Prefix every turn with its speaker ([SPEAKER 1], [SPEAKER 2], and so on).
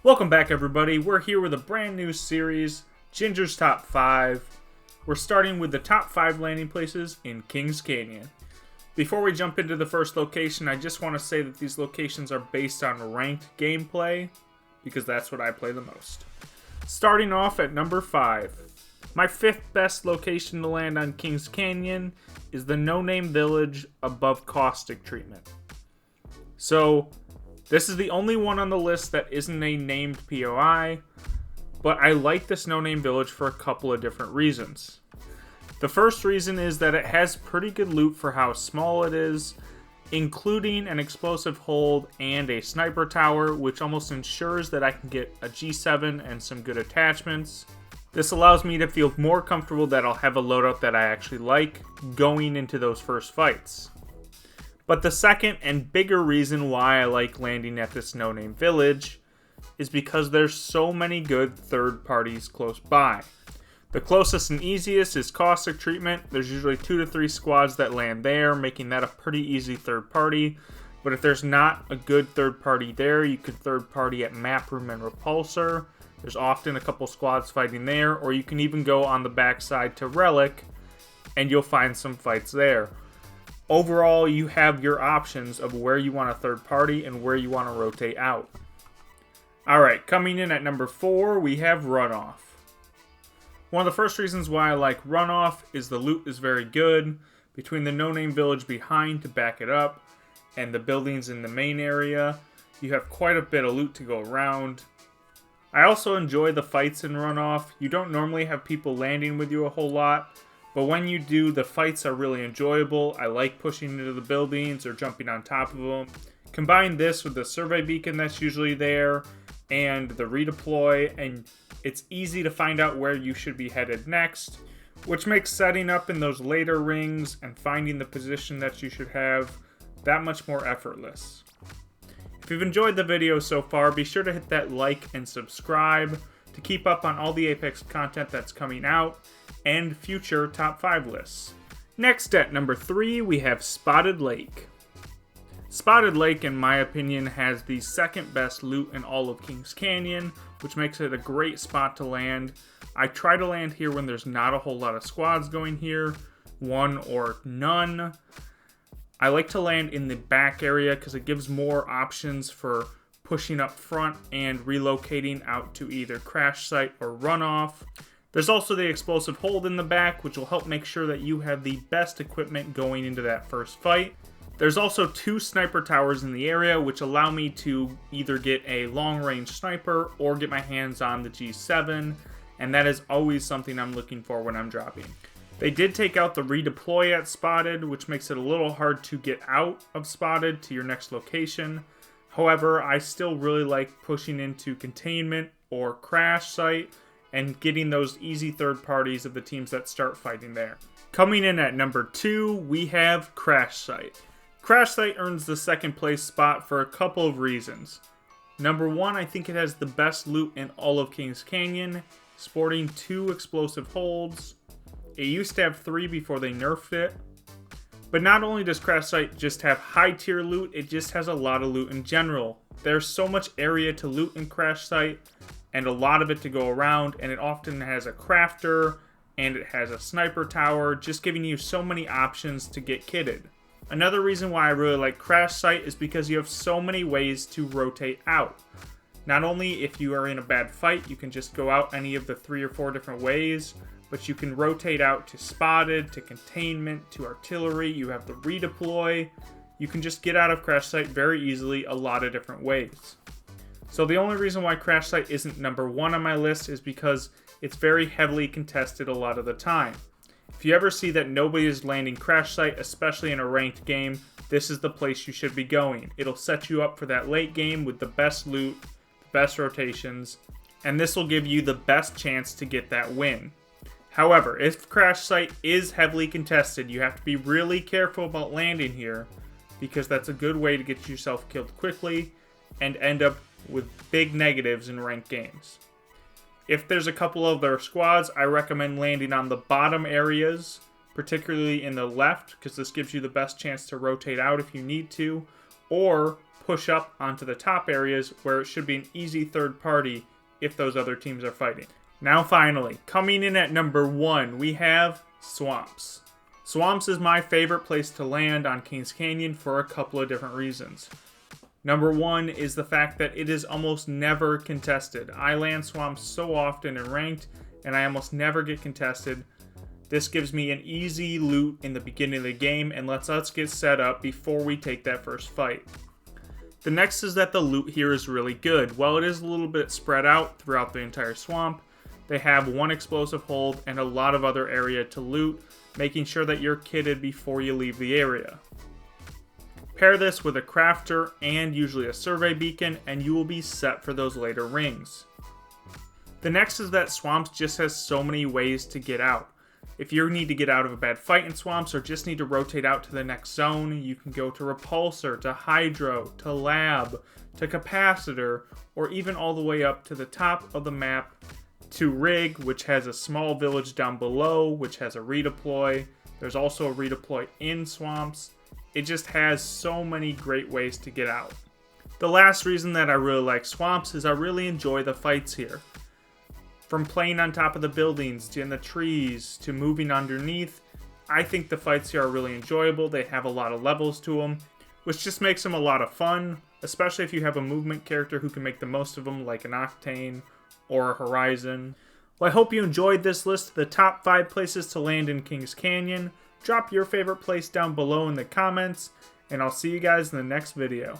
[SPEAKER 1] Welcome back, everybody. We're here with a brand new series, Ginger's Top 5. We're starting with the top 5 landing places in Kings Canyon. Before we jump into the first location, I just want to say that these locations are based on ranked gameplay, because that's what I play the most. Starting off at number 5. My 5th best location to land on Kings Canyon is the No Name Village above Caustic Treatment. So, this is the only one on the list that isn't a named POI, but I like this No Name Village for a couple of different reasons. The first reason is that it has pretty good loot for how small it is, including an explosive hold and a sniper tower, which almost ensures that I can get a G7 and some good attachments. This allows me to feel more comfortable that I'll have a loadout that I actually like going into those first fights. But the second and bigger reason why I like landing at this no-name village is because there's so many good third parties close by. The closest and easiest is Caustic Treatment. There's usually 2 to 3 squads that land there, making that a pretty easy third party. But if there's not a good third party there, you could third party at Map Room and Repulsor. There's often a couple squads fighting there, or you can even go on the backside to Relic, and you'll find some fights there. Overall, you have your options of where you want a third party and where you want to rotate out. Alright, coming in at number 4, we have Runoff. One of the first reasons why I like Runoff is the loot is very good. Between the no-name village behind to back it up and the buildings in the main area, you have quite a bit of loot to go around. I also enjoy the fights in Runoff. You don't normally have people landing with you a whole lot, but when you do, the fights are really enjoyable. I like pushing into the buildings or jumping on top of them. Combine this with the survey beacon that's usually there and the redeploy, and it's easy to find out where you should be headed next, which makes setting up in those later rings and finding the position that you should have that much more effortless. If you've enjoyed the video so far, be sure to hit that like and subscribe to keep up on all the Apex content that's coming out and future top 5 lists. Next at number 3, we have Spotted Lake. Spotted Lake, in my opinion, has the second best loot in all of Kings Canyon, which makes it a great spot to land. I try to land here when there's not a whole lot of squads going here, one or none. I like to land in the back area because it gives more options for pushing up front and relocating out to either Crash Site or Runoff. There's also the explosive hold in the back, which will help make sure that you have the best equipment going into that first fight. There's also 2 sniper towers in the area, which allow me to either get a long-range sniper or get my hands on the G7, and that is always something I'm looking for when I'm dropping. They did take out the redeploy at Spotted, which makes it a little hard to get out of Spotted to your next location. However, I still really like pushing into Containment or Crash Site and getting those easy third parties of the teams that start fighting there. Coming in at number 2, we have Crash Site. Crash Site earns the second place spot for a couple of reasons. Number 1, I think it has the best loot in all of Kings Canyon, sporting 2 explosive holds. It used to have 3 before they nerfed it. But not only does Crash Site just have high tier loot, it just has a lot of loot in general. There's so much area to loot in Crash Site, and a lot of it to go around, and it often has a crafter, and it has a sniper tower, just giving you so many options to get kitted. Another reason why I really like Crash Site is because you have so many ways to rotate out. Not only if you are in a bad fight, you can just go out any of the 3 or 4 different ways, but you can rotate out to Spotted, to Containment, to Artillery. You have the redeploy. You can just get out of Crash Site very easily a lot of different ways. So the only reason why Crash Site isn't number 1 on my list is because it's very heavily contested a lot of the time. If you ever see that nobody is landing Crash Site, especially in a ranked game, this is the place you should be going. It'll set you up for that late game with the best loot, the best rotations, and this will give you the best chance to get that win. However, if Crash Site is heavily contested, you have to be really careful about landing here, because that's a good way to get yourself killed quickly and end up with big negatives in ranked games. If there's a couple of their squads, I recommend landing on the bottom areas, particularly in the left, because this gives you the best chance to rotate out if you need to, or push up onto the top areas where it should be an easy third party if those other teams are fighting. Now finally, coming in at number 1, we have Swamps. Swamps is my favorite place to land on Kings Canyon for a couple of different reasons. Number 1 is the fact that it is almost never contested. I land Swamps so often in ranked, and I almost never get contested. This gives me an easy loot in the beginning of the game and lets us get set up before we take that first fight. The next is that the loot here is really good. While it is a little bit spread out throughout the entire swamp, they have one explosive hold and a lot of other area to loot, making sure that you're kitted before you leave the area. Pair this with a crafter and usually a survey beacon and you will be set for those later rings. The next is that Swamps just has so many ways to get out. If you need to get out of a bad fight in Swamps or just need to rotate out to the next zone, you can go to Repulsor, to Hydro, to Lab, to Capacitor, or even all the way up to the top of the map to Rig, which has a small village down below, which has a redeploy. There's also a redeploy in Swamps. It just has so many great ways to get out. The last reason that I really like Swamps is I really enjoy the fights here. From playing on top of the buildings, to in the trees, to moving underneath, I think the fights here are really enjoyable. They have a lot of levels to them, which just makes them a lot of fun, especially if you have a movement character who can make the most of them, like an Octane or a Horizon. Well, I hope you enjoyed this list of the top 5 places to land in Kings Canyon. Drop your favorite place down below in the comments, and I'll see you guys in the next video.